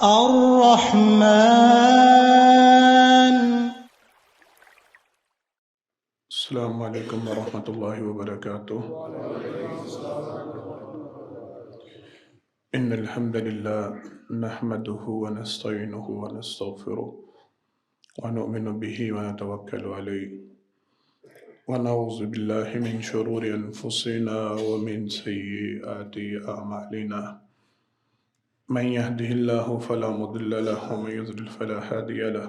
الرحمن. السلام علیکم ورحمۃ اللہ وبرکاتہ۔ ان الحمد للہ نحمده ونستعینه ونستغفره ونؤمن به ونتوکل علیہ ونعوذ باللہ من شرور انفسنا ومن سیئات اعمالنا من يهده الله فلا مضل له ومن يضلل فلا هادي له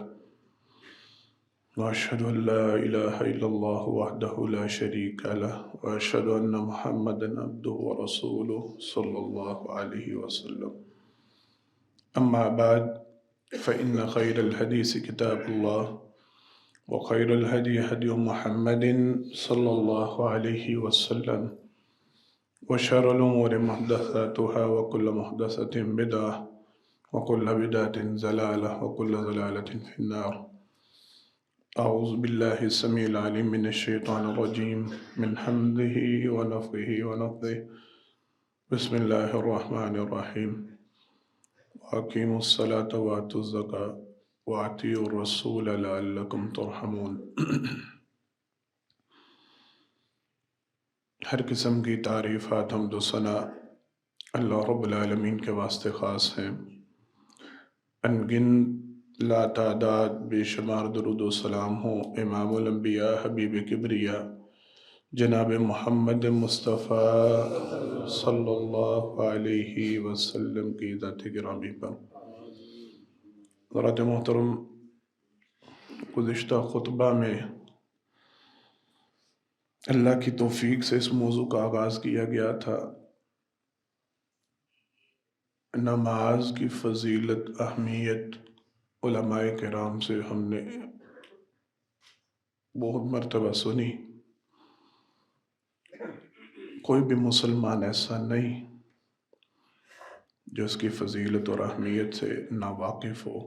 وأشهد أن لا إله إلا الله وحده لا شريك له وأشهد أن محمدا عبده ورسوله صلى الله عليه وسلم أما بعد فإن خير الحديث كتاب الله وخير الهدي هدي محمد صلى الله عليه وسلم وشر الأمور محدثاتها وكل محدثة بدعة وكل بدعة ضلالة وكل ضلالة في النار۔ اعوذ باللہ السمیع العلیم من الشیطان الرجیم من حمده ونفخه ونفثه بسم اللہ الرحمن الرحیم واقیموا الصلاة وآتوا الزکاة وأطیعوا الرسول لعلکم ترحمون۔ ہر قسم کی تعریفات حمد و ثنا اللہ رب العالمین کے واسطے خاص ہیں۔ انگن لا تعداد بے شمار درود و سلام ہوں امام الانبیاء حبیب کبریا جناب محمد مصطفیٰ صلی اللہ علیہ وسلم کی ذات گرامی پر۔ حضرات محترم، گزشتہ خطبہ میں اللہ کی توفیق سے اس موضوع کا آغاز کیا گیا تھا، نماز کی فضیلت، اہمیت۔ علماء کرام سے ہم نے بہت مرتبہ سنی، کوئی بھی مسلمان ایسا نہیں جو اس کی فضیلت اور اہمیت سے ناواقف ہو۔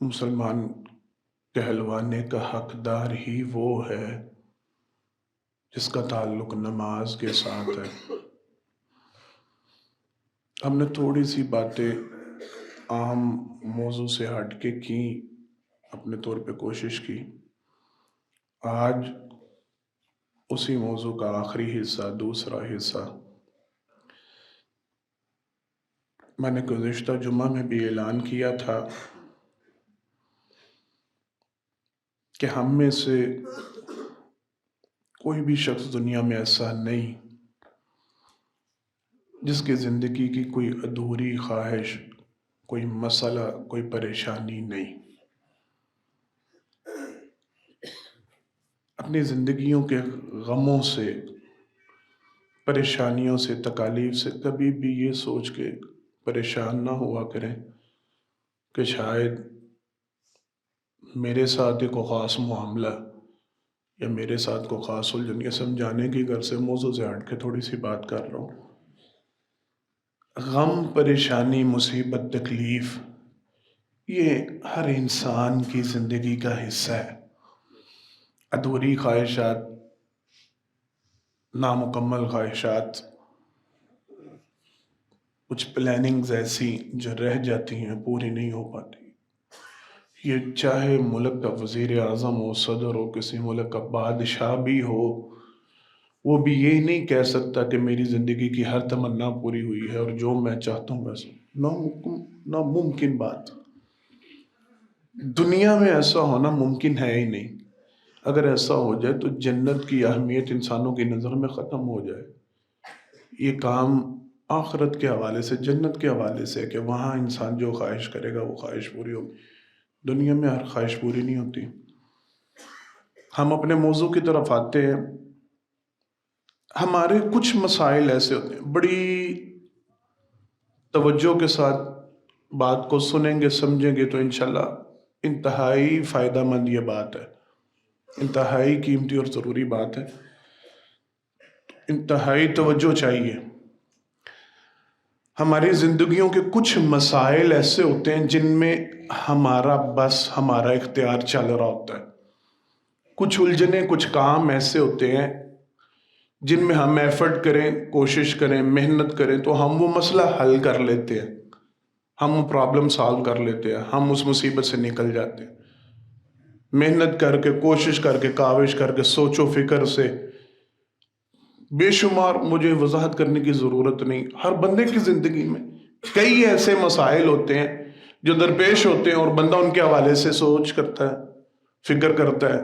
مسلمان کہلوانے کا حقدار ہی وہ ہے جس کا تعلق نماز کے ساتھ ہے۔ ہم نے تھوڑی سی باتیں عام موضوع سے ہٹ کے کی، اپنے طور پہ کوشش کی۔ آج اسی موضوع کا آخری حصہ، دوسرا حصہ، میں نے گزشتہ جمعہ میں بھی اعلان کیا تھا کہ ہم میں سے کوئی بھی شخص دنیا میں ایسا نہیں جس کی زندگی کی کوئی ادھوری خواہش، کوئی مسئلہ، کوئی پریشانی نہیں۔ اپنی زندگیوں کے غموں سے، پریشانیوں سے، تکالیف سے کبھی بھی یہ سوچ کے پریشان نہ ہوا کریں کہ شاید میرے ساتھ ایک خاص معاملہ یا میرے ساتھ کو خاص الجھن، یہ سمجھانے کی غرض سے موضوع سے ہٹ کے تھوڑی سی بات کر رہا ہوں۔ غم، پریشانی، مصیبت، تکلیف یہ ہر انسان کی زندگی کا حصہ ہے۔ ادھوری خواہشات، نامکمل خواہشات، کچھ پلاننگز ایسی جو رہ جاتی ہیں، پوری نہیں ہو پاتی۔ یہ چاہے ملک کا وزیر اعظم ہو، صدر ہو، کسی ملک کا بادشاہ بھی ہو، وہ بھی یہ نہیں کہہ سکتا کہ میری زندگی کی ہر تمنا پوری ہوئی ہے اور جو میں چاہتا ہوں ویسا۔ ناممکن بات۔ دنیا میں ایسا ہونا ممکن ہے ہی نہیں۔ اگر ایسا ہو جائے تو جنت کی اہمیت انسانوں کی نظر میں ختم ہو جائے۔ یہ کام آخرت کے حوالے سے، جنت کے حوالے سے، کہ وہاں انسان جو خواہش کرے گا وہ خواہش پوری ہوگی۔ دنیا میں ہر خواہش پوری نہیں ہوتی۔ ہم اپنے موضوع کی طرف آتے ہیں۔ ہمارے کچھ مسائل ایسے ہوتے ہیں، بڑی توجہ کے ساتھ بات کو سنیں گے، سمجھیں گے تو انشاءاللہ انتہائی فائدہ مند یہ بات ہے، انتہائی قیمتی اور ضروری بات ہے، انتہائی توجہ چاہیے۔ ہماری زندگیوں کے کچھ مسائل ایسے ہوتے ہیں جن میں ہمارا بس، ہمارا اختیار چل رہا ہوتا ہے۔ کچھ الجھنیں، کچھ کام ایسے ہوتے ہیں جن میں ہم ایفرٹ کریں، کوشش کریں، محنت کریں تو ہم وہ مسئلہ حل کر لیتے ہیں، ہم پرابلم سالو کر لیتے ہیں، ہم اس مصیبت سے نکل جاتے ہیں، محنت کر کے، کوشش کر کے، کاوش کر کے، سوچ و فکر سے، بے شمار، مجھے وضاحت کرنے کی ضرورت نہیں، ہر بندے کی زندگی میں کئی ایسے مسائل ہوتے ہیں جو درپیش ہوتے ہیں، اور بندہ ان کے حوالے سے سوچ کرتا ہے، فکر کرتا ہے،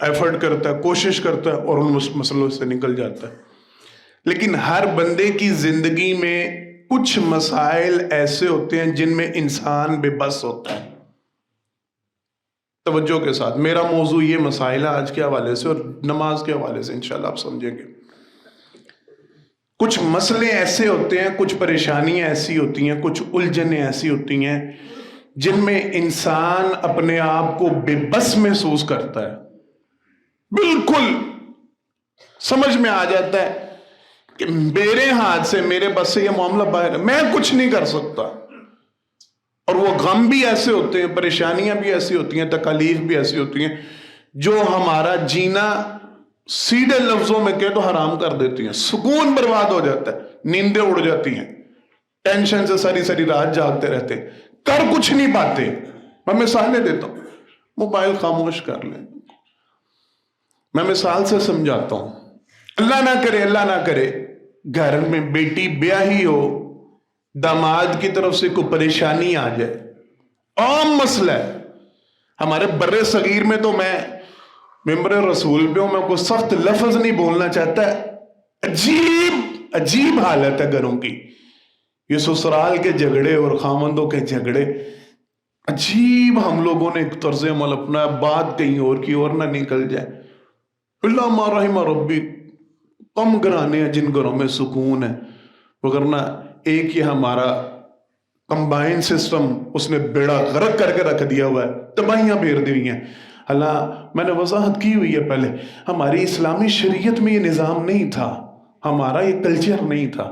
ایفرٹ کرتا ہے، کوشش کرتا ہے، اور ان مسئلوں سے نکل جاتا ہے۔ لیکن ہر بندے کی زندگی میں کچھ مسائل ایسے ہوتے ہیں جن میں انسان بے بس ہوتا ہے۔ توجہ کے ساتھ، میرا موضوع یہ مسائل ہے آج کے حوالے سے، اور نماز کے حوالے سے انشاءاللہ آپ سمجھیں گے۔ کچھ مسئلے ایسے ہوتے ہیں، کچھ پریشانیاں ایسی ہوتی ہیں، کچھ الجھنیں ایسی ہوتی ہیں جن میں انسان اپنے آپ کو بے بس محسوس کرتا ہے، بالکل سمجھ میں آ جاتا ہے کہ میرے ہاتھ سے، میرے بس سے یہ معاملہ باہر ہے، میں کچھ نہیں کر سکتا۔ اور وہ غم بھی ایسے ہوتے ہیں، پریشانیاں بھی ایسی ہوتی ہیں، تکالیف بھی ایسی ہوتی ہیں جو ہمارا جینا سیدھے لفظوں میں کہے تو حرام کر دیتی ہیں، سکون برباد ہو جاتا ہے، نیندیں اڑ جاتی ہیں، ٹینشن سے ساری ساری رات جاگتے رہتے، کر کچھ نہیں پاتے۔ میں مثالیں دیتا ہوں، موبائل خاموش کر لیں، میں مثال سے سمجھاتا ہوں۔ اللہ نہ کرے، اللہ نہ کرے، گھر میں بیٹی بیاہی ہو، داماد کی طرف سے کوئی پریشانی آ جائے، عام مسئلہ ہے ہمارے بر صغیر میں، تو میں ممبر رسول پہ ہوں، میں کوئی سخت لفظ نہیں بولنا چاہتا، عجیب حالت ہے گھروں کی، یہ سسرال کے جھگڑے اور خامندوں کے جھگڑے، عجیب ہم لوگوں نے ایک طرز عمل اپنا، بات کہیں اور کی اور نہ نکل جائے۔ اللہ ما رحم ربی، کم گھرانے ہیں جن گھروں میں سکون ہے، وگرنہ ایک یہ ہمارا کمبائن سسٹم اس نے بیڑا غرق کر کے رکھ دیا ہوا ہے، تباہیاں پھیر دی ہوئی ہیں۔ اللہ، میں نے وضاحت کی ہوئی ہے پہلے، ہماری اسلامی شریعت میں یہ نظام نہیں تھا، ہمارا یہ کلچر نہیں تھا۔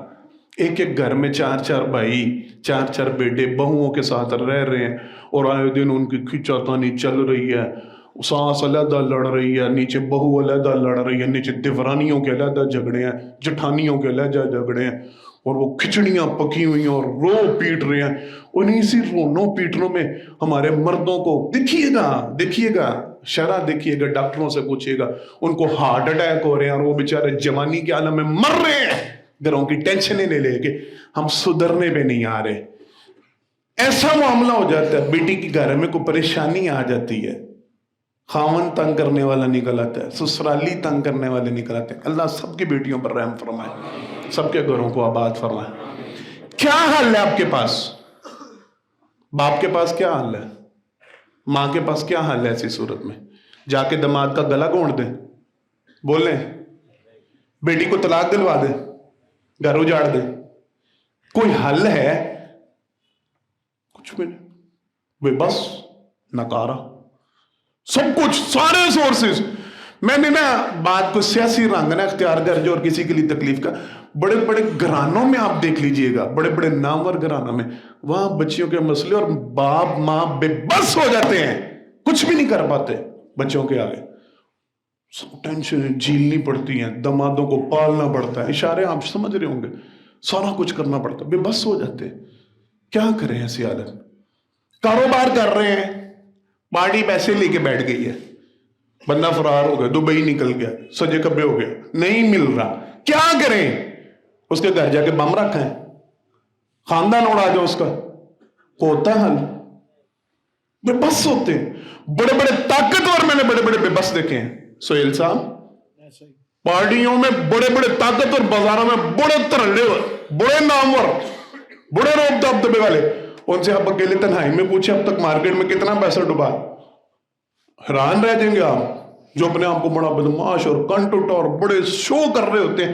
ایک ایک گھر میں چار چار بھائی، چار چار بیٹے بہوؤں کے ساتھ رہ رہے ہیں، اور آئے دن ان کی کھینچا تانی چل رہی ہے، ساس علیحدہ لڑ رہی ہے، نیچے بہو علیحدہ لڑ رہی ہے، نیچے دیورانیوں کے علیحدہ جھگڑے ہیں، جٹھانیوں کے علیحدہ جھگڑے ہیں، اور وہ کھچڑیاں پکی ہوئی ہیں اور رو پیٹ رہے ہیں۔ انہیں سی رونوں پیٹنوں میں ہمارے مردوں کو دیکھیے گا شرح، دیکھیے گا، ڈاکٹروں سے پوچھئے گا، ان کو ہارٹ اٹیک ہو رہے ہیں، اور وہ بیچارے جوانی کے عالم میں مر رہے ہیں، گھروں کی ٹینشنیں لے کے، ہم سدھرنے پہ نہیں آ رہے۔ ایسا معاملہ ہو جاتا ہے، بیٹی کی گھر میں کوئی پریشانی آ جاتی ہے، خاون تنگ کرنے والا نکل آتا ہے، سسرالی تنگ کرنے والے نکل آتے ہیں۔ اللہ سب کی بیٹیوں پر رحم فرمائے، سب کے گھروں کو آباد فرمائے۔ کیا حل ہے آپ کے پاس؟ باپ کے پاس کیا حل ہے؟ ماں کے پاس کیا حل ہے ایسی صورت میں؟ جا کے داماد کا گلا گھونٹ دیں، بولیں، بیٹی کو طلاق دلوا دیں، گھر اجاڑ دیں؟ کوئی حل ہے؟ کچھ بھی نہیں، بے بس، نکارا، سب کچھ، سارے سورسز۔ میں نے نا بات کو سیاسی رنگ نہ اختیار کر جو، اور کسی کے لیے تکلیف کا، بڑے بڑے گھرانوں میں آپ دیکھ لیجئے گا، بڑے بڑے نامور گھرانوں میں، وہاں بچیوں کے مسئلے، اور باپ ماں بے بس ہو جاتے ہیں، کچھ بھی نہیں کر پاتے بچوں کے آگے، ٹینشن جھیلنی پڑتی ہیں، دمادوں کو پالنا پڑتا ہے، اشارے آپ سمجھ رہے ہوں گے، سارا کچھ کرنا پڑتا ہے، بے بس ہو جاتے ہیں۔ کیا کریں ایسی حالت؟ کاروبار کر رہے ہیں، پارٹی پیسے لے کے بیٹھ گئی ہے، بندہ فرار ہو گیا، دبئی نکل گیا، سجے کبے ہو گیا، نہیں مل رہا، کیا کریں؟ اس کے گھر جا کے بم رکھا ہے، خاندان اڑا جو اس کا، ہوتا حل؟ بے بس ہوتے ہیں، بڑے بڑے طاقتور، میں نے بڑے بڑے بے بس دیکھے ہیں سہیل صاحب، پارٹیوں میں بڑے بڑے طاقتور، بازاروں میں بڑے ترلے، بڑے نامور، بڑے روب دب دبے والے، ان سے آپ اکیلے تنہائی میں پوچھیں اب تک مارکیٹ میں کتنا پیسہ ڈوبا، حیران رہ جائیں گے آپ، جو اپنے آپ کو بڑا بدماش اور کنٹوٹا اور بڑے شو کر رہے ہوتے ہیں،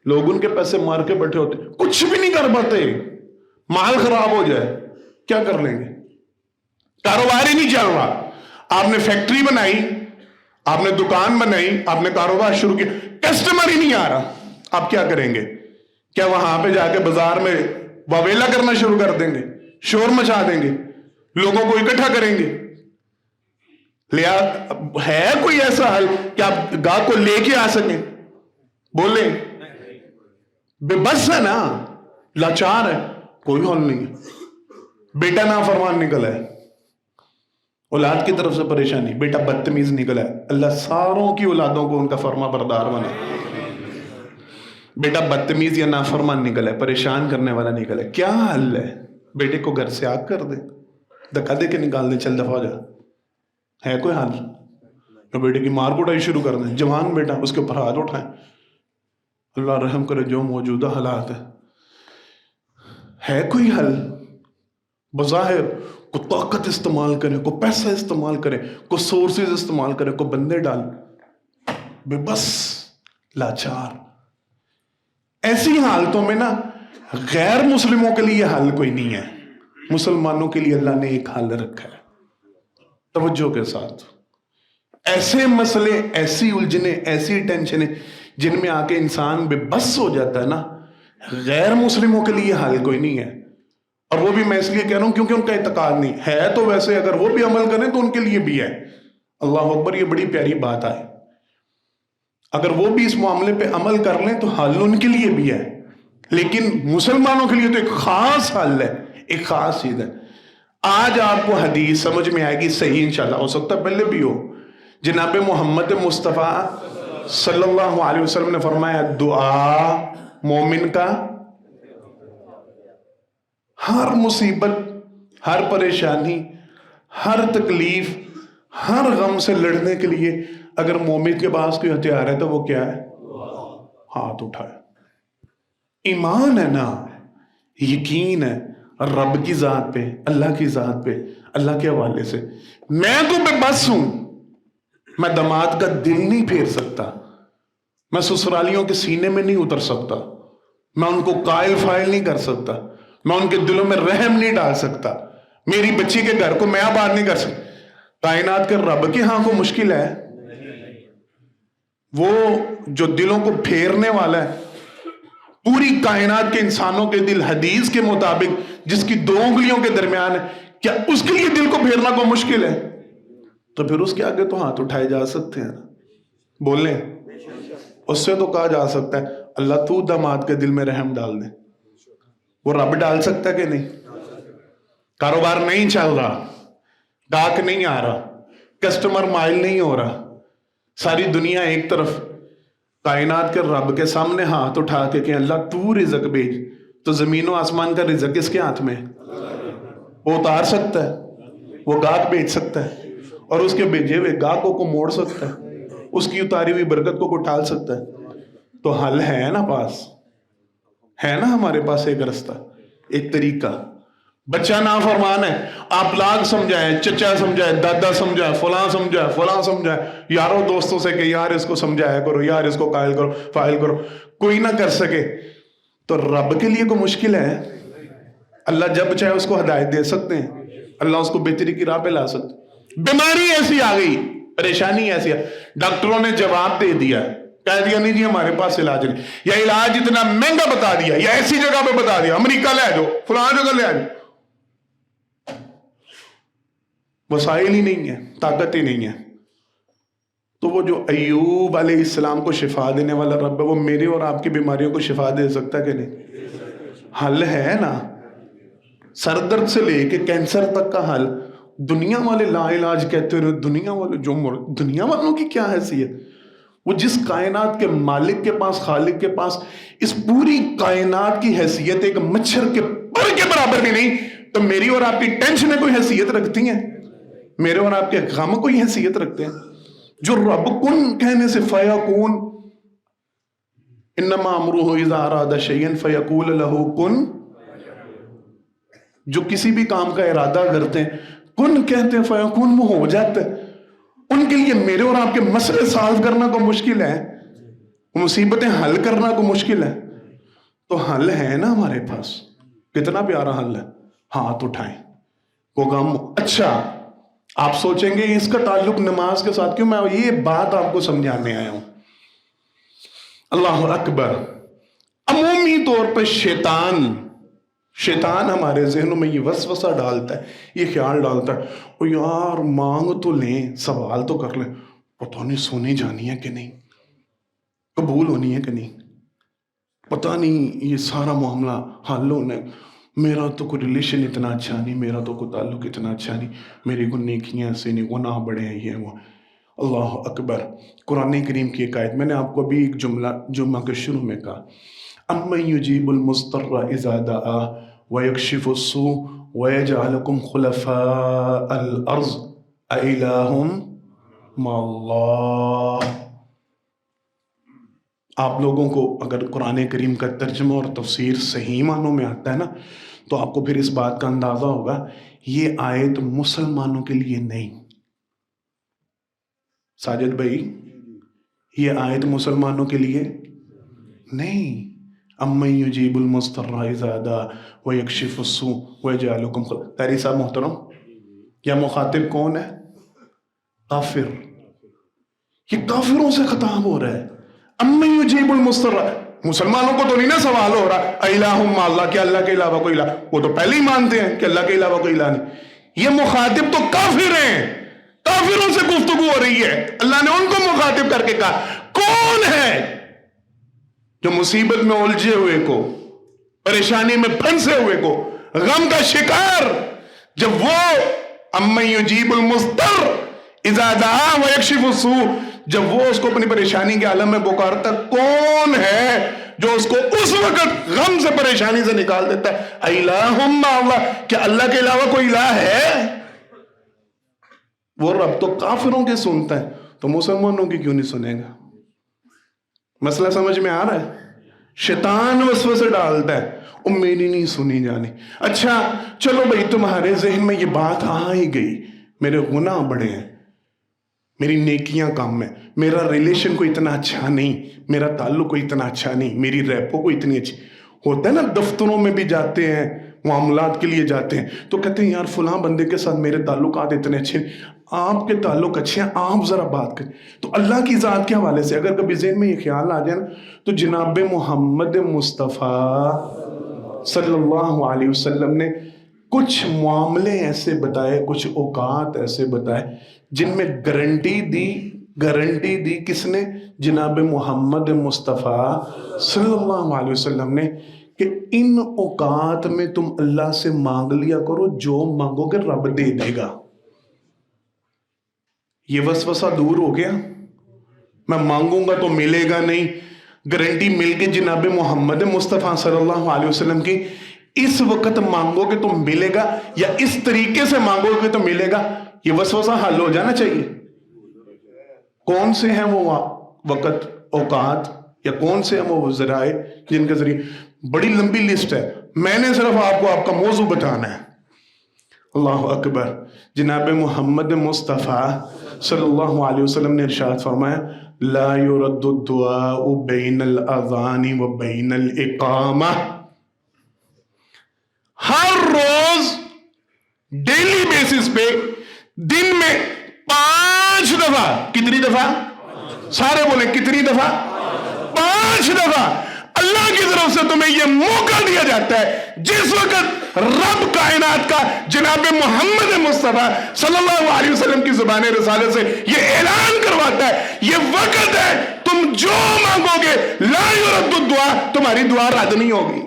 لوگ ان کے پیسے مار کے بیٹھے ہوتے ہیں، کچھ بھی نہیں کر پاتے، مال خراب ہو جائے کیا کر لیں گے؟ کاروبار ہی نہیں چل رہا، آپ نے فیکٹری بنائی، آپ نے دکان بنائی، آپ نے کاروبار شروع کیا، کسٹمر ہی نہیں آ رہا، آپ کیا کریں گے؟ کیا وہاں پہ جا کے بازار میں واویلا کرنا شروع کر دیں گے، شور مچا دیں گے، لوگوں کو اکٹھا کریں گے؟ ہے کوئی ایسا حل کہ آپ گاہک کو لے کے آ سکیں؟ بولیں، بے بس ہے نا، لاچار ہے، کوئی حل نہیں ہے. بیٹا نافرمان نکلا ہے، اولاد کی طرف سے پریشانی، بیٹا بدتمیز نکلا ہے، اللہ ساروں کی اولادوں کو ان کا فرما بردار بنا. بیٹا بدتمیز یا نافرمان نکلا ہے، پریشان کرنے والا نکلا ہے، کیا حل ہے؟ بیٹے کو گھر سے آگ کر دے، دھکا دے کے نکال دے، چل دفعہ ہو جا. ہے کوئی حل؟ بیٹے کی مار کٹائی شروع کر دیں، جوان بیٹا اس کے اوپر ہاتھ اٹھائیں. اللہ رحم کرے جو موجودہ حالات ہے کوئی حل؟ بظاہر کو طاقت استعمال کرے، کو پیسہ استعمال کرے، کو سورسز استعمال کرے، کو بندے ڈال، بے بس، لاچار. ایسی حالتوں میں نا غیر مسلموں کے لیے حل کوئی نہیں ہے، مسلمانوں کے لیے اللہ نے ایک حل رکھا ہے. توجہ کے ساتھ، ایسے مسئلے، ایسی الجھنیں، ایسی ٹینشنیں جن میں آ کے انسان بے بس ہو جاتا ہے نا، غیر مسلموں کے لیے حل کوئی نہیں ہے. اور وہ بھی میں اس لیے کہہ رہا ہوں کیونکہ ان کا اعتقاد نہیں ہے. تو ویسے اگر وہ بھی عمل کریں تو ان کے لیے بھی ہے. اللہ اکبر، یہ بڑی پیاری بات ہے. اگر وہ بھی اس معاملے پہ عمل کر لیں تو حل ان کے لیے بھی ہے، لیکن مسلمانوں کے لیے تو ایک خاص حل ہے، ایک خاص چیز ہے. آج آپ کو حدیث سمجھ میں آئے گی صحیح انشاءاللہ، ہو سکتا ہے پہلے بھی ہو. جناب محمد مصطفیٰ صلی اللہ علیہ وسلم نے فرمایا دعا مومن کا ہر مصیبت، ہر پریشانی، ہر تکلیف، ہر غم سے لڑنے کے لیے اگر مومن کے پاس کوئی ہتھیار ہے تو وہ کیا ہے؟ ہاتھ اٹھائے. ایمان ہے نا، یقین ہے رب کی ذات پہ، اللہ کی ذات پہ، اللہ کے حوالے سے. میں تو بے بس ہوں، میں داماد کا دل نہیں پھیر سکتا، میں سسرالیوں کے سینے میں نہیں اتر سکتا، میں ان کو قائل فائل نہیں کر سکتا، میں ان کے دلوں میں رحم نہیں ڈال سکتا، میری بچی کے گھر کو میں آباد نہیں کر سکتا. کائنات کے رب کے ہاں کو مشکل ہے؟ وہ جو دلوں کو پھیرنے والا ہے، پوری کائنات کے انسانوں کے دل حدیث کے مطابق جس کی دو انگلیوں کے درمیان ہے، کیا اس کے لیے دل کو پھیرنا کو مشکل ہے؟ تو پھر اس کے آگے تو ہاتھ اٹھائے جا سکتے ہیں. بولیں، اس سے تو کہا جا سکتا ہے اللہ تو داماد کے دل میں رحم ڈال دے. وہ رب ڈال سکتا ہے کہ نہیں؟ کاروبار نہیں چل رہا، گاہک نہیں آ رہا، کسٹمر مائل نہیں ہو رہا، ساری دنیا ایک طرف، کائنات کے رب کے سامنے ہاتھ اٹھا کے کہ اللہ تو رزق بھیج، تو زمین و آسمان کا رزق کس کے ہاتھ میں؟ وہ اتار سکتا ہے، وہ گاہک بھیج سکتا ہے، اور اس کے بھیجے ہوئے گاہکوں کو موڑ سکتا ہے، اس کی اتاری ہوئی برکت کو ڈال سکتا ہے. تو حل ہے نا، پاس ہے نا ہمارے پاس ایک رستہ، ایک طریقہ. بچہ نافرمان ہے، آپ لاگ سمجھائیں، چچا سمجھائیں، دادا سمجھائیں، فلاں سمجھائیں، فلاں سمجھائیں، یاروں دوستوں سے کہ یار اس کو سمجھایا کرو، یار اس کو قائل کرو، فائل کرو، کوئی نہ کر سکے تو رب کے لیے کوئی مشکل ہے؟ اللہ جب چاہے اس کو ہدایت دے سکتے ہیں، اللہ اس کو بہتری کی راہ پہ لا سکتے. بیماری ایسی آ گئی، پریشانی ایسی ہے، ڈاکٹروں نے جواب دے دیا، کہہ دیا نہیں جی ہمارے پاس علاج نہیں، یا علاج اتنا مہنگا بتا دیا، یا ایسی جگہ پہ بتا دیا، امریکہ لے جاؤ، فلاں جگہ لے جاؤ. وسائل ہی نہیں ہے، طاقت ہی نہیں ہے. تو وہ جو ایوب علیہ السلام کو شفا دینے والا رب ہے، وہ میری اور آپ کی بیماریوں کو شفا دے سکتا ہے کہ نہیں؟ حل ہے نا. سر درد سے لے کے کینسر تک کا حل. دنیا والے لا علاج کہتے رہے، دنیا والے دنیا والوں کی کیا حیثیت؟ وہ جس کائنات کے مالک کے پاس، خالق کے پاس اس پوری کائنات کی حیثیت ایک مچھر کے پر کے برابر بھی نہیں، تو میری اور آپ کی ٹینشنیں کوئی حیثیت رکھتی ہیں؟ میرے اور آپ کے غم کوئی حیثیت رکھتے ہیں؟ جو رب کن کہنے سے فیکون، انما امرہ اذا اراد شیئا فیقول لہ کن، جو کسی بھی کام کا ارادہ کرتے ہیں کن کہتے ہیں فیکون، وہ ہو جاتا ہے. ان کے لیے میرے اور آپ کے مسئلے سالو کرنا کو مشکل ہے، مصیبتیں حل کرنا کو مشکل ہے. تو حل ہے نا ہمارے پاس. کتنا پیارا حل ہے، ہاتھ اٹھائیں. وہ غم، اچھا آپ سوچیں گے اس کا تعلق نماز کے ساتھ کیوں؟ میں یہ بات آپ کو سمجھانے آیا ہوں. اللہ اکبر. عمومی طور پہ شیطان ہمارے ذہنوں میں یہ وسوسہ ڈالتا ہے، یہ خیال ڈالتا ہے او یار مانگ تو لیں، سوال تو کر لیں، پتہ نہیں سونی جانی ہے کہ نہیں، قبول ہونی ہے کہ نہیں، پتہ نہیں یہ سارا معاملہ حل ہونا ہے. میرا تو کوئی ریلیشن اتنا اچھا نہیں، میرا تو کوئی تعلق اتنا اچھا نہیں، میری کوئی نیکیاں ایسے نہیں، گناہ بڑے ہیں، یہ وہ۔ اللہ اکبر۔ قرآن کریم کی ایک آیت، میں نے آپ کو ابھی ایک جملہ جمعہ کے شروع میں کہا، اَمَّن يُجِيبُ الْمُضْطَرَّ إِذَا دَعَا وَيَكْشِفُ السُّوءَ وَيَجْعَلُكُمْ خُلَفَاءَ الْأَرْضِ أَإِلَٰهٌ مَّعَ اللَّهِ۔ آپ لوگوں کو اگر قرآن کریم کا ترجمہ اور تفسیر صحیح معنوں میں آتا ہے نا، تو آپ کو پھر اس بات کا اندازہ ہوگا یہ آیت مسلمانوں کے لیے نہیں۔ ساجد بھائی، یہ آیت مسلمانوں کے لیے نہیں۔ اَمَّن يُجِيبُ الْمُضْطَرَّ إِذَا دَعَا وَيَكْشِفُ السُّوءَ وَيَجْعَلُكُمْ خُلَفَاءَ۔ قاری صاحب محترم، یا مخاطب کون ہے؟ کافر۔ یہ کافروں سے خطاب ہو رہا ہے۔ اَمَّن يُجِيبُ الْمُضْطَرَّ، مسلمانوں کو تو نہیں نا سوال ہو رہا اِلَٰهٌ مَّعَ اللَّهِ، کہ اللہ کے علاوہ کوئی الہ، وہ تو پہلے ہی مانتے ہیں کہ اللہ کے علاوہ کوئی الہ نہیں۔ یہ مخاطب تو کافر ہیں، کافروں سے گفتگو ہو رہی ہے۔ اللہ نے ان کو مخاطب کر کے کہا کون ہے جو مصیبت میں الجھے ہوئے کو، پریشانی میں پھنسے ہوئے کو، غم کا شکار، جب وہ اَمَّن يُجِيبُ الْمُضْطَرَّ إِذَا دَعَا وَيَكْشِفُ السُّوءَ، جب وہ اس کو اپنی پریشانی کے عالم میں پکارتا، کون ہے جو اس کو اس وقت غم سے پریشانی سے نکال دیتا ہے؟ اِلَٰهٌ مَّعَ اللَّهِ، کیا اللہ کے علاوہ کوئی الہ ہے؟ وہ رب تو کافروں کے سنتا ہے، تو مسلمانوں کی کیوں نہیں سنے گا؟ مسئلہ سمجھ میں آ رہا ہے؟ شیطان وسوسے ڈالتا ہے، میری نہیں سنی جانی۔ اچھا چلو بھئی، تمہارے ذہن میں یہ بات آ ہی گئی، میرے گناہ بڑے ہیں، میری نیکیاں کم ہیں، میرا ریلیشن کوئی اتنا اچھا نہیں، میرا تعلق کوئی اتنا اچھا نہیں، میری ریپو کوئی اتنی اچھی۔ ہوتا ہے نا، دفتروں میں بھی جاتے ہیں، معاملات کے لیے جاتے ہیں تو کہتے ہیں یار فلاں بندے کے ساتھ میرے تعلقات اتنے اچھے ہیں۔ آپ کے تعلق اچھے ہیں، آپ ذرا بات کریں۔ تو اللہ کی ذات کے حوالے سے اگر کبھی ذہن میں یہ خیال آ جائے نا، تو جناب محمد مصطفیٰ صلی اللہ علیہ وسلم نے کچھ معاملے ایسے بتائے، کچھ اوقات ایسے بتائے جن میں گارنٹی دی کس نے؟ جناب محمد مصطفیٰ صلی اللہ علیہ وسلم نے، کہ ان اوقات میں تم اللہ سے مانگ لیا کرو، جو مانگو گے رب دے دے گا۔ یہ وسوسہ دور ہو گیا، میں مانگوں گا تو ملے گا نہیں، گارنٹی مل گئی جناب محمد مصطفیٰ صلی اللہ علیہ وسلم کی، اس وقت مانگو گے تو ملے گا، یا اس طریقے سے مانگو گے تو ملے گا۔ یہ وسوسہ حل ہو جانا چاہیے۔ کون سے ہیں وہ وقت، اوقات، یا کون سے ہیں وہ ذرائع جن کے ذریعے؟ بڑی لمبی لسٹ ہے، میں نے صرف آپ کو آپ کا موضوع بتانا ہے۔ اللہ اکبر۔ جناب محمد مصطفیٰ صلی اللہ علیہ وسلم نے ارشاد فرمایا، لا يرد الدعاء بین الاذان و بین الاقامہ۔ ہر روز ڈیلی بیسس پہ دن میں 5 دفعہ، کتنی دفعہ؟ سارے بولیں کتنی دفعہ؟ 5 دفعہ اللہ کی طرف سے تمہیں یہ موقع دیا جاتا ہے، جس وقت رب کائنات کا جناب محمد مصطفیٰ صلی اللہ علیہ وسلم کی زبان رسالت سے یہ اعلان کرواتا ہے، یہ وقت ہے تم جو مانگو گے لا یرد الدعاء، تمہاری دعا رد نہیں ہوگی۔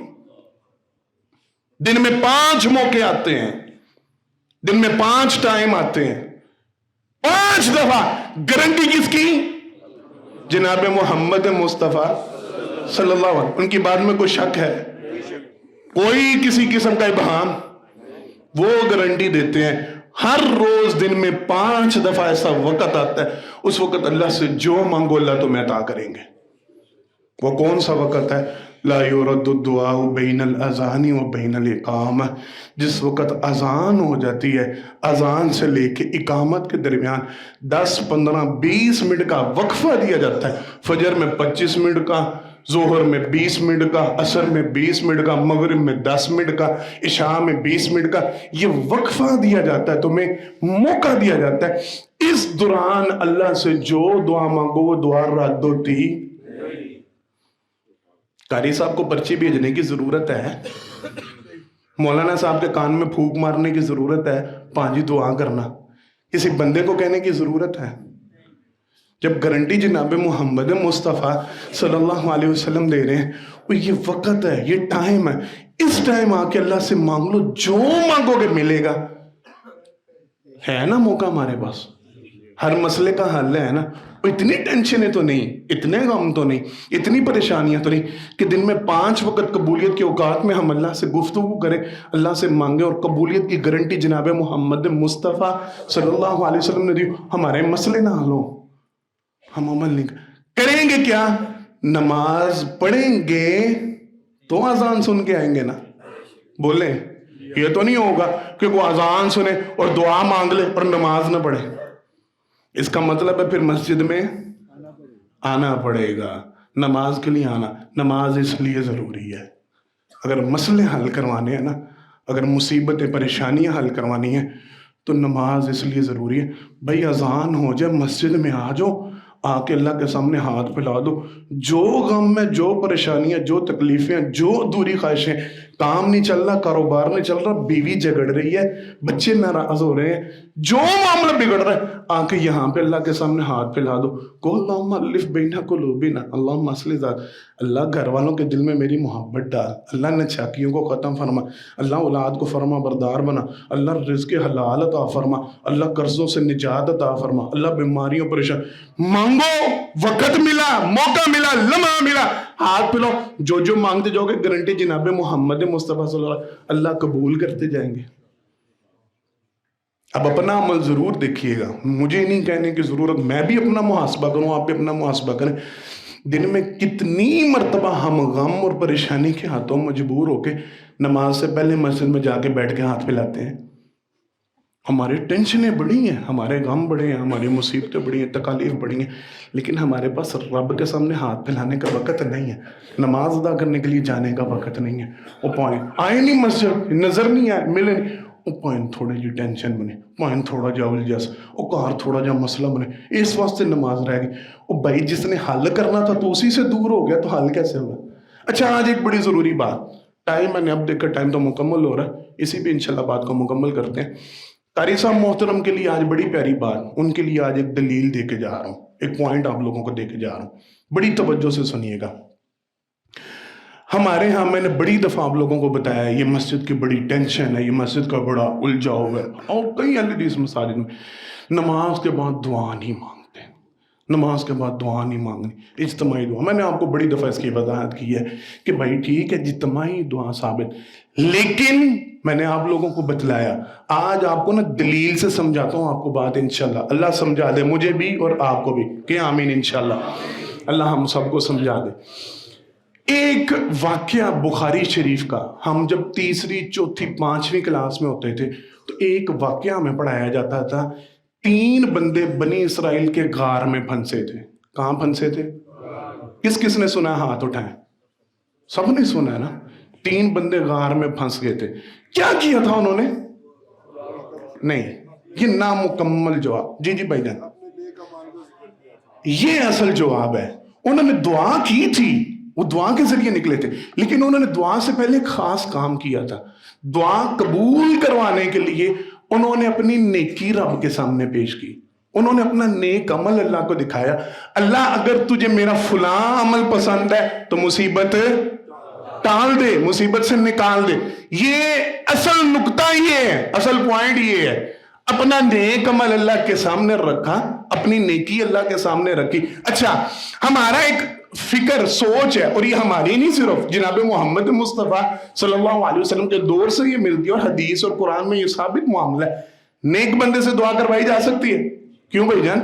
دن میں 5 موقع آتے ہیں، دن میں 5 ٹائم آتے ہیں، 5 دفعہ۔ گارنٹی کس کی؟ جناب محمد مصطفیٰ صلی اللہ علیہ وسلم۔ ان کی بات میں کوئی شک ہے؟ کوئی کسی قسم کا ابہام؟ وہ گارنٹی دیتے ہیں ہر روز دن میں 5 دفعہ ایسا وقت آتا ہے، اس وقت اللہ سے جو مانگو اللہ تمہیں عطا کریں گے۔ وہ کون سا وقت ہے؟ لا یرد الدعاء بین الاذان و بین الاقامہ، جس وقت اذان ہو جاتی ہے، اذان سے لے کے اقامت کے درمیان 10 15 20 منٹ کا وقفہ دیا جاتا ہے۔ فجر میں 25 منٹ کا، ظہر میں 20 منٹ کا، عصر میں 20 منٹ کا، مغرب میں 10 منٹ کا، عشاء میں 20 منٹ کا، یہ وقفہ دیا جاتا ہے، تمہیں موقع دیا جاتا ہے۔ اس دوران اللہ سے جو دعا مانگو وہ دعا رد ہوتی۔ قاری صاحب کو پرچی بھیجنے کی ضرورت ہے، مولانا صاحب کے کان میں پھونک مارنے کی ضرورت ہے، 5 دعا کرنا، کسی بندے کو کہنے کی ضرورت ہے؟ جب گارنٹی جناب محمد مصطفیٰ صلی اللہ علیہ وسلم دے رہے ہیں، وہ یہ وقت ہے، یہ ٹائم ہے، اس ٹائم آ کے اللہ سے مانگ لو، جو مانگو گے ملے گا. ہے نا موقع ہمارے پاس، ہر مسئلے کا حل ہے نا. اتنی ٹینشنیں تو نہیں، اتنے غم تو نہیں، اتنی پریشانیاں تو نہیں کہ دن میں 5 وقت قبولیت کے اوقات میں ہم اللہ سے گفتگو کریں، اللہ سے مانگیں، اور قبولیت کی گارنٹی جناب محمد مصطفیٰ صلی اللہ علیہ وسلم نے دی. ہمارے مسئلے نہ حل ہو، ہم عمل نہیں کریں گے. کیا نماز پڑھیں گے تو اذان سن کے آئیں گے نا؟ بولیں. یہ تو نہیں ہوگا کہ وہ اذان سنے اور دعا مانگ لے اور نماز نہ پڑھے. اس کا مطلب ہے پھر مسجد میں آنا پڑے گا، نماز کے لیے آنا. نماز اس لیے ضروری ہے، اگر مسئلے حل کروانے ہیں نا، اگر مصیبتیں پریشانیاں حل کوانی ہیں تو نماز اس لیے ضروری ہے. بھائی اذان ہو جائے، مسجد میں آ جاؤ، آ کے اللہ کے سامنے ہاتھ پھیلا دو. جو غم ہے، جو پریشانیاں، جو تکلیفیں، جو دوری خواہشیں، کام نہیں چل رہا، کاروبار نہیں چل رہا، بیوی جھگڑ رہی ہے، بچے ناراض ہو رہے ہیں، جو معاملہ بگڑ رہا ہے، آ کے یہاں پہ اللہ کے سامنے ہاتھ پھیلا دو. کو اللہم الف بین قلوبنا، اللہم اصلح ذات، اللہ گھر والوں کے دل میں میری محبت ڈال، اللہ نچاکیوں کو ختم فرما، اللہ اولاد کو فرما بردار بنا، اللہ رزق حلال عطا فرما، اللہ قرضوں سے نجات عطا فرما، اللہ بیماریوں پریشان. مانگو، وقت ملا، موقع ملا، لمحہ ملا، ہاتھ پھیلاؤ، جو جو مانگتے جاؤ گے گارنٹی جناب محمد مصطفیٰ صلی اللہ علیہ وسلم اللہ قبول کرتے جائیں گے. اب اپنا عمل ضرور دیکھیے گا، مجھے نہیں کہنے کی ضرورت، میں بھی اپنا محاسبہ کروں، آپ بھی اپنا محاسبہ کریں. دن میں کتنی مرتبہ ہم غم اور پریشانی کے ہاتھوں مجبور ہو کے نماز سے پہلے مسجد میں جا کے بیٹھ کے ہاتھ پھیلاتے ہیں. ہماری ٹینشنیں بڑی ہیں، ہمارے غم بڑے ہیں، ہماری مصیبتیں بڑی ہیں، تکالیف بڑی ہیں، لیکن ہمارے پاس رب کے سامنے ہاتھ پھیلانے کا وقت نہیں ہے، نماز ادا کرنے کے لیے جانے کا وقت نہیں ہے. وہ پوائنٹ آئے نہیں، مسجد نظر نہیں آئے، ملے نہیں، وہ پوائنٹ تھوڑی جی ٹینشن بنے، پوائنٹ تھوڑا جا الجھس، وہ کار تھوڑا جا مسئلہ بنے، اس واسطے نماز رہ گئی. وہ بھائی جس نے حل کرنا تھا تو اسی سے دور ہو گیا، تو حل کیسے ہوگا؟ اچھا آج ایک بڑی ضروری بات، ٹائم میں نے اب دیکھا ٹائم تو مکمل ہو رہا ہے، اسی بھی انشاءاللہ بات کو مکمل کرتے ہیں. قاری صاحب محترم کے لیے آج بڑی پیاری بات، ان کے لیے آج ایک دلیل دے کے جا رہا ہوں، ایک پوائنٹ آپ لوگوں کو دے کے جا رہا ہوں، بڑی توجہ سے سنیے گا. ہمارے ہاں میں نے بڑی دفعہ آپ لوگوں کو بتایا یہ مسجد کی بڑی ٹینشن ہے، یہ مسجد کا بڑا الجھاؤ ہے، اور کئی حدیث مساجد میں نماز کے بعد دعا نہیں مانگتے، نماز کے بعد دعا نہیں مانگنی، اجتماعی دعا. میں نے آپ کو بڑی دفعہ اس کی وضاحت کی ہے کہ بھائی ٹھیک ہے اجتماعی دعا ثابت، لیکن میں نے آپ لوگوں کو بتلایا، آج آپ کو نا دلیل سے سمجھاتا ہوں آپ کو بات، انشاءاللہ اللہ سمجھا دے مجھے بھی اور آپ کو بھی، کہ آمین انشاءاللہ، اللہ ہم سب کو سمجھا دے. ایک واقعہ بخاری شریف کا، ہم جب تیسری چوتھی پانچویں کلاس میں ہوتے تھے تو ایک واقعہ ہمیں پڑھایا جاتا تھا. 3 بندے بنی اسرائیل کے غار میں پھنسے تھے. کہاں پھنسے تھے؟ کس کس نے سنا؟ ہاتھ اٹھائیں. سب نے سنا ہے نا؟ 3 بندے غار میں پھنس گئے تھے. کیا کیا تھا انہوں نے؟ نہیں، یہ نامکمل جواب. جی بھائی جان، یہ اصل جواب ہے. انہوں نے دعا کی تھی، وہ دعا کے ذریعے نکلے تھے، لیکن انہوں نے دعا سے پہلے ایک خاص کام کیا تھا. دعا قبول کروانے کے لیے انہوں نے اپنی نیکی رب کے سامنے پیش کی، انہوں نے اپنا نیک عمل اللہ کو دکھایا. اللہ اگر تجھے میرا فلاں عمل پسند ہے تو مصیبت ٹال دے، مصیبت سے نکال دے. یہ اصل نقطہ یہ ہے، اصل پوائنٹ یہ ہے. اپنا نیک عمل اللہ کے سامنے رکھا، اپنی نیکی اللہ کے سامنے رکھی. اچھا ہمارا ایک فکر سوچ ہے، اور یہ ہماری نہیں، صرف جناب محمد مصطفیٰ صلی اللہ علیہ وسلم کے دور سے یہ ملتی ہے، اور حدیث اور قرآن میں یہ ثابت معاملہ ہے. نیک بندے سے دعا کروائی جا سکتی ہے. کیوں بھائی جان؟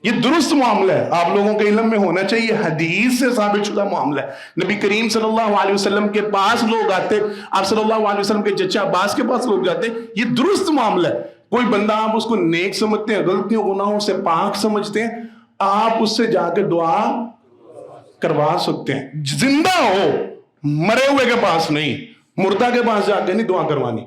یہ درست معاملہ ہے، آپ لوگوں کے علم میں ہونا چاہیے، حدیث سے ثابت شدہ معاملہ ہے. نبی کریم صلی اللہ علیہ وسلم کے پاس لوگ آتے، آپ صلی اللہ علیہ وسلم کے چچا عباس کے پاس لوگ جاتے. یہ درست معاملہ ہے. کوئی بندہ آپ اس کو نیک سمجھتے ہیں، غلطیوں گناہوں سے پاک سمجھتے ہیں، آپ اس سے جا کے دعا کروا سکتے ہیں. زندہ ہو، مرے ہوئے کے پاس نہیں، مردہ کے پاس جا کے نہیں دعا کروانی.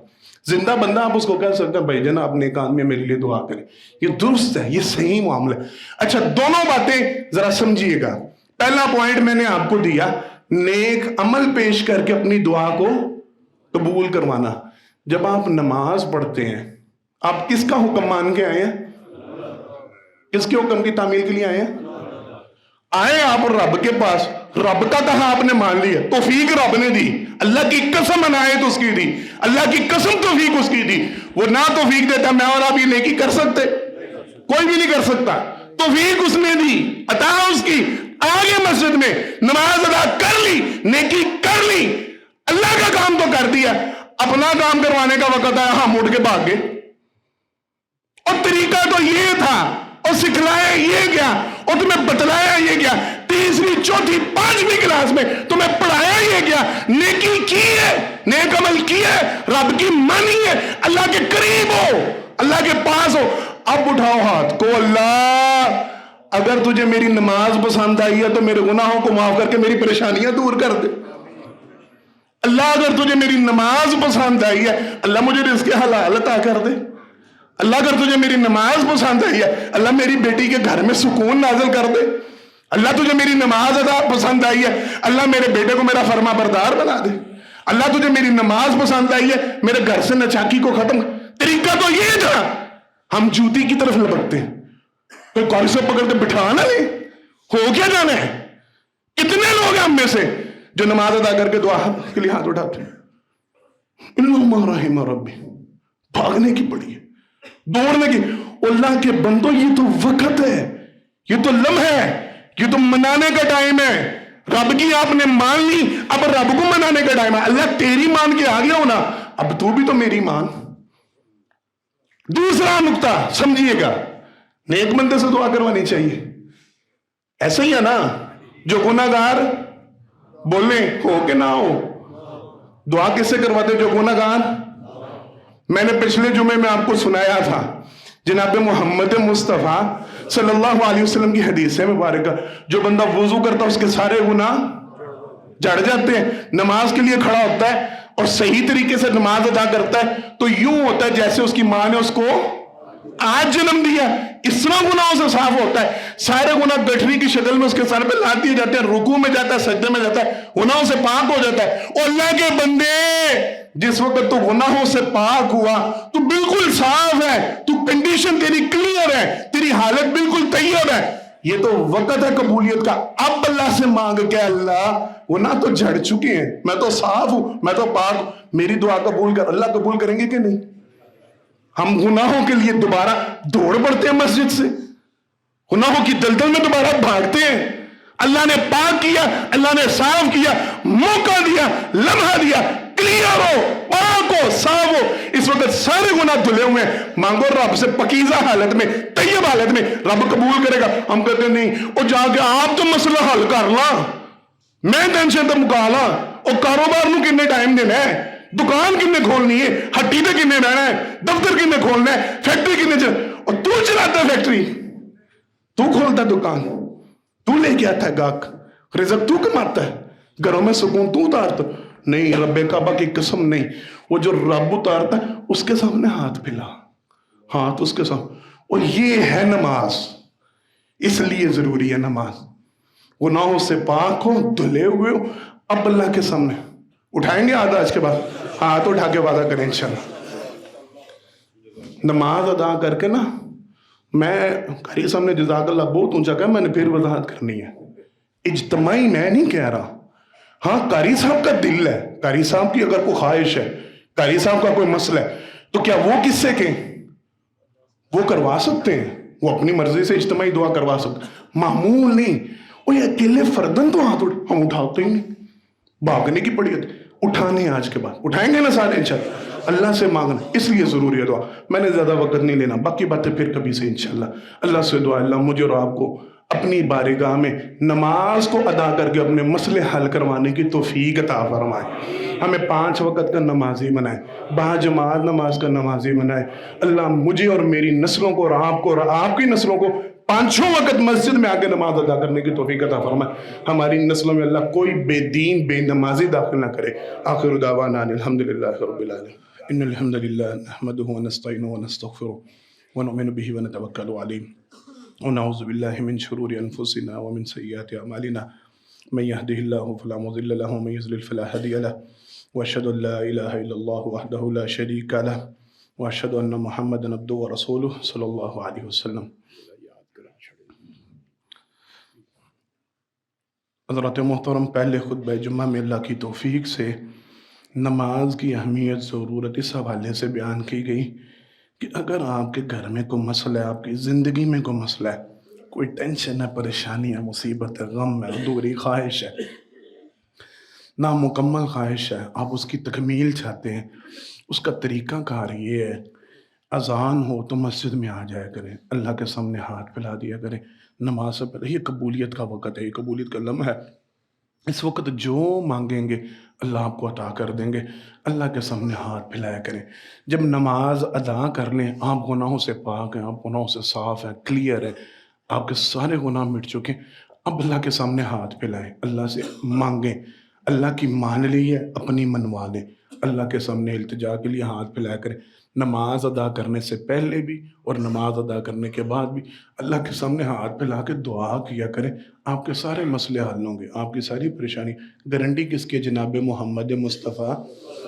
زندہ بندہ آپ اس کو کہہ سکتے ہیں بھائی جان آپ نیک آدمی میرے لیے دعا کریں. یہ درست ہے، یہ صحیح معاملہ ہے. اچھا دونوں باتیں ذرا سمجھیے گا. پہلا پوائنٹ میں نے آپ کو دیا، نیک عمل پیش کر کے اپنی دعا کو قبول کروانا. جب آپ نماز پڑھتے ہیں آپ کس کا حکم مان کے آئے ہیں؟ کس کے حکم کی تعمیل کے لیے آئے ہیں؟ آئے آپ رب کے پاس، رب کا کہا آپ نے مان لیا، توفیق رب نے دی، اللہ کی قسم عنایت اس کی دی، اللہ کی قسم توفیق اس کی دی. وہ نہ توفیق دیتا میں اور آپ یہ نیکی کر سکتے؟ کوئی بھی نہیں کر سکتا. توفیق اس نے دی، عطا اس کی. آگے مسجد میں نماز ادا کر لی، نیکی کر لی، اللہ کا کام تو کر دیا، اپنا کام کروانے کا وقت آیا ہم اٹھ کے بھاگ گئے. اور طریقہ تو یہ تھا، اور سکھلایا یہ گیا، اور تمہیں بتلایا یہ گیا، تیسری چوتھی پانچویں کلاس میں تمہیں پڑھایا یہ گیا. نیکی کی ہے، نیک عمل کی ہے، رب کی مانی ہے، اللہ کے قریب ہو، اللہ کے پاس ہو. اب اٹھاؤ ہاتھ کو، اللہ اگر تجھے میری نماز پسند آئی ہے تو میرے گناہوں کو معاف کر کے میری پریشانیاں دور کر دے. اللہ اگر تجھے میری نماز پسند آئی ہے اللہ مجھے رزق حلال عطا کر دے. اللہ اگر تجھے میری نماز پسند آئی ہے اللہ میری بیٹی کے گھر میں سکون نازل کر دے. اللہ تجھے میری نماز ادا پسند آئی ہے اللہ میرے بیٹے کو میرا فرما بردار بنا دے. اللہ تجھے میری نماز پسند آئی ہے میرے گھر سے نچاکی کو ختم. طریقہ تو یہ تھا. ہم جوتی کی طرف لپکتے ہیں، کوئی کال سے پکڑ کے بٹھا نہ لے. ہو کیا جانا ہے؟ کتنے لوگ ہیں ہم میں سے جو نماز ادا کر کے دعا کے لیے ہاتھ اٹھاتے ہیں؟ اللہم رحم ربی، بھاگنے کی پڑی ہے، دوڑنے کی. اللہ کے بندو یہ تو وقت ہے، یہ تو لمحہ ہے، یہ تو منانے کا ٹائم ہے. رب کی آپ نے مان لی، اب رب کو منانے کا ٹائم ہے. اللہ تیری مان کے آگے ہونا، اب تو بھی تو میری مان. دوسرا نقطہ سمجھیے گا، نیک بندے سے دعا کروانی چاہیے. ایسا ہی ہے نا، جو گناہگار بولیں ہو کہ نہ ہو، دعا کس سے کرواتے جو گناہگار؟ میں نے پچھلے جمعے میں آپ کو سنایا تھا جناب محمد مصطفیٰ صلی اللہ علیہ وسلم کی حدیث ہے مبارکہ، جو بندہ وضو کرتا اس کے سارے گناہ جڑ جاتے ہیں. نماز کے لیے کھڑا ہوتا ہے اور صحیح طریقے سے نماز ادا کرتا ہے تو یوں ہوتا ہے جیسے اس کی ماں نے اس کو آج جنم دیا. اس طرح گناہوں سے صاف ہوتا ہے. سارے گناہ گٹھری کی شکل میں اس کے سر پہ لاد دیے جاتے ہیں، رکوع میں جاتا ہے، سجدے میں جاتا ہے، گناہوں سے پاک ہو جاتا ہے. اور اللہ کے بندے جس وقت تو گناہوں سے پاک ہوا تو بالکل صاف ہے، تو کنڈیشن تیری کلیئر ہے، تیری حالت بالکل طیب ہے. یہ تو وقت ہے قبولیت کا. اب اللہ سے مانگ کے اللہ گناہ تو جھڑ چکے ہیں، میں تو صاف ہوں، میں تو پاک ہوں، میری دعا قبول کر. اللہ قبول کریں گے کہ نہیں؟ ہم گناہوں کے لیے دوبارہ دوڑ پڑتے ہیں مسجد سے، گناہوں کی دلدل میں دوبارہ بھاگتے ہیں. اللہ نے پاک کیا، اللہ نے صاف کیا، موقع دیا، لمحہ دیا، کلیئر ہو، پاک ہو، صاف ہو. اس وقت سارے گناہ دھلے ہوئے ہیں. مانگو رب سے پاکیزہ حالت میں، طیب حالت میں، رب قبول کرے گا. ہم کہتے ہیں نہیں، اور جا کے آپ تو مسئلہ حل کر لا، میں ٹینشن تو مکا لا. اور کاروبار نو کتنے ٹائم دینا ہے، دکان کتنے کھولنی ہے، ہٹی پہ کتنے رہنا ہے، دفتر کتنے کھولنا ہے، فیکٹری کتنے اور تو چلاتا ہے فیکٹری، تو کھولتا ہے دکان، تو لے کے آتا ہے گاہک، رزق تو کماتا ہے، گھروں میں سکون تو اتارتا. نہیں، رب کعبہ کی قسم نہیں. وہ جو رب اتارتا ہے اس کے سامنے ہاتھ پھیلا، ہاتھ اس کے سامنے. اور یہ ہے نماز. اس لیے ضروری ہے نماز. گناہوں سے پاک ہو، دھلے ہوئے ہو. اب اللہ کے سامنے اٹھائیں گے آج کے بعد ہاتھ اٹھا کے وعدہ کریں انشاءاللہ. نماز ادا کر کے نا، میں قاری صاحب نے جزاک اللہ بہت اونچا کہا، میں نے پھر وضاحت کرنی ہے. اجتماعی میں نہیں کہہ رہا. ہاں، قاری صاحب کا دل ہے، قاری صاحب کی اگر کوئی خواہش ہے، قاری صاحب کا کوئی مسئلہ ہے تو کیا وہ کس سے کہیں؟ وہ کروا سکتے ہیں، وہ اپنی مرضی سے اجتماعی دعا کروا سکتے ہیں، معمول نہیں. وہ یہ اکیلے فردن تو ہاتھ ہم اٹھاتے ہی نہیں، بھاگنے کی پڑی ہے. اٹھانے آج کے بعد اٹھائیں گے نا سارے انشاءاللہ. اللہ سے مانگنا اس لیے ضروری ہے دعا. میں نے زیادہ وقت نہیں لینا، باقی باتیں پھر کبھی سے انشاءاللہ. اللہ سے دعا اللہ مجھے اور آپ کو اپنی بارگاہ میں نماز کو ادا کر کے اپنے مسئلے حل کروانے کی توفیق عطا فرمائے. ہمیں 5 وقت کا نمازی بنائے، باجماعت نماز کا نمازی بنائے. اللہ مجھے اور میری نسلوں کو اور آپ کی نسلوں کو 5 وقت مسجد میں آ کے نماز ادا کرنے کی توفیق عطا فرمائے. ہماری نسلوں میں اللہ کوئی بے دین بے نمازی داخل نہ کرے. آخر دعوانا الحمدللہ رب العالمین. ان الحمد للہ نحمده ونستعینه ونستغفره ونؤمن به ونتوکل علیہ ونعوذ باللہ من شرور انفسنا ومن سیئات اعمالنا من يهده الله فلا مضل له ومن يضلل فلا هادي له واشهد ان لا اله الا الله وحده لا شريك له واشهد ان محمدا عبده ورسوله صلی اللہ علیہ وسلم. حضرت محترم پہلے خطبہ جمعہ میں اللہ کی توفیق سے نماز کی اہمیت ضرورت اس حوالے سے بیان کی گئی کہ اگر آپ کے گھر میں کوئی مسئلہ ہے، آپ کی زندگی میں کوئی مسئلہ ہے، کوئی ٹینشن ہے، پریشانی ہے، مصیبت ہے، غم ہے، ادھوری خواہش ہے، نامکمل خواہش ہے، آپ اس کی تکمیل چاہتے ہیں، اس کا طریقہ کار یہ ہے، اذان ہو تو مسجد میں آ جایا کریں، اللہ کے سامنے ہاتھ پھیلا دیا کریں، نماز سے پہلے۔ یہ قبولیت کا وقت ہے، یہ قبولیت کا لمحہ ہے۔ اس وقت جو مانگیں گے اللہ آپ کو عطا کر دیں گے۔ اللہ کے سامنے ہاتھ پھیلایا کریں۔ جب نماز ادا کر لیں، آپ گناہوں سے پاک ہیں، آپ گناہوں سے صاف ہیں، کلیئر ہے، آپ کے سارے گناہ مٹ چکے، اب اللہ کے سامنے ہاتھ پھیلائیں، اللہ سے مانگیں، اللہ کی مان لی ہے، اپنی منوا لیں، اللہ کے سامنے التجا کے لیے ہاتھ پھیلایا کریں۔ نماز ادا کرنے سے پہلے بھی اور نماز ادا کرنے کے بعد بھی اللہ کے سامنے ہاتھ پھیلا کے دعا کیا کریں، آپ کے سارے مسئلے حل ہوں گے، آپ کی ساری پریشانی۔ گارنٹی کس کے؟ جناب محمد مصطفیٰ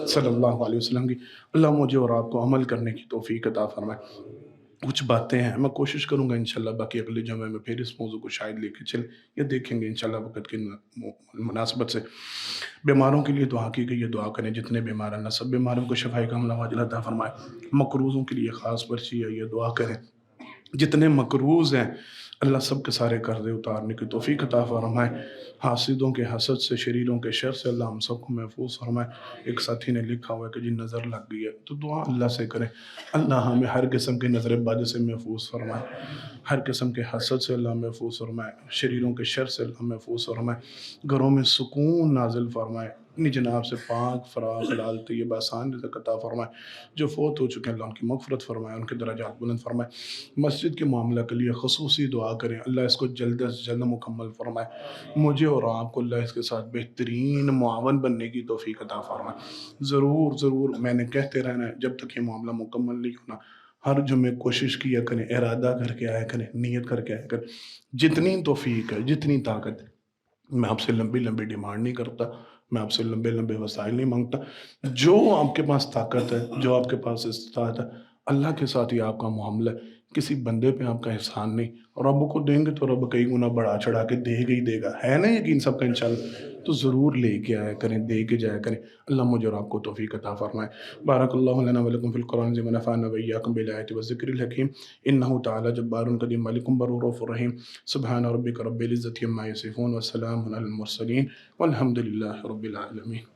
صلی اللہ علیہ وسلم کی۔ اللہ مجھے اور آپ کو عمل کرنے کی توفیق عطا فرمائے۔ کچھ باتیں ہیں، میں کوشش کروں گا انشاءاللہ باقی اگلے جمعے میں پھر اس موضوع کو شاید لے کے چلیں یا دیکھیں گے انشاءاللہ وقت کی مناسبت سے۔ بیماروں کے لیے دعا کی گئی ہے، دعا کریں جتنے بیمار ہیں، سب بیماروں کو شفاء کاملہ عاجلہ عطا فرمائے۔ مقروضوں کے لیے خاص پرچی ہے، یہ دعا کریں جتنے مقروض ہیں اللہ سب کے سارے قرضے اتارنے کی توفیق عطا فرمائے۔ حاسدوں کے حسد سے، شریروں کے شر سے اللہ ہم سب کو محفوظ فرمائے۔ ایک ساتھی نے لکھا ہوا ہے کہ جی نظر لگ گئی ہے، تو دعا اللہ سے کریں اللہ ہمیں ہر قسم کے نظر بد سے محفوظ فرمائے، ہر قسم کے حسد سے اللہ محفوظ فرمائے، شریروں کے شر سے اللہ محفوظ فرمائے، گھروں میں سکون نازل فرمائے، اپنی جناب سے پاک فراغ حلال طیب آسان رزق عطا فرمائے۔ جو فوت ہو چکے ہیں اللہ ان کی مغفرت فرمائے، ان کے درجات بلند فرمائے۔ مسجد کے معاملہ کے لیے خصوصی دعا کریں اللہ اس کو جلد از جلد مکمل فرمائے۔ مجھے اور آپ کو اللہ اس کے ساتھ بہترین معاون بننے کی توفیق عطا فرمائے۔ ضرور ضرور میں نے کہتے رہنا ہے جب تک یہ معاملہ مکمل نہیں ہونا، ہر جمعے کوشش کیا کریں، ارادہ کر کے آیا کریں، نیت کر کے آیا کریں، جتنی توفیق ہے، جتنی طاقت ہے۔ میں آپ سے لمبی لمبی ڈیمانڈ نہیں کرتا، میں آپ سے لمبے لمبے وسائل نہیں مانگتا۔ جو آپ کے پاس طاقت ہے، جو آپ کے پاس استطاعت ہے، اللہ کے ساتھ ہی آپ کا معاملہ ہے، کسی بندے پہ آپ کا احسان نہیں۔ اور رب کو دیں گے تو رب کئی گنا بڑھا چڑھا کے دے گا ہی دے گا، ہے نا یقین سب کا انشاءاللہ؟ تو ضرور لے کے آیا کریں، دے کے جایا کریں۔ اللہ مجھے اور آپ کو توفیق عطا فرمائے۔ بارک اللہ لنا ولکم فی القرآن العظیم ونفعنا وإیاکم بالآیات والذکر الحکیم انہ تعالی جبار کریم ملک بر رؤوف رحیم سبحان ربک رب العزة عما یصفون وسلام علی المرسلین والحمد للہ رب العالمین۔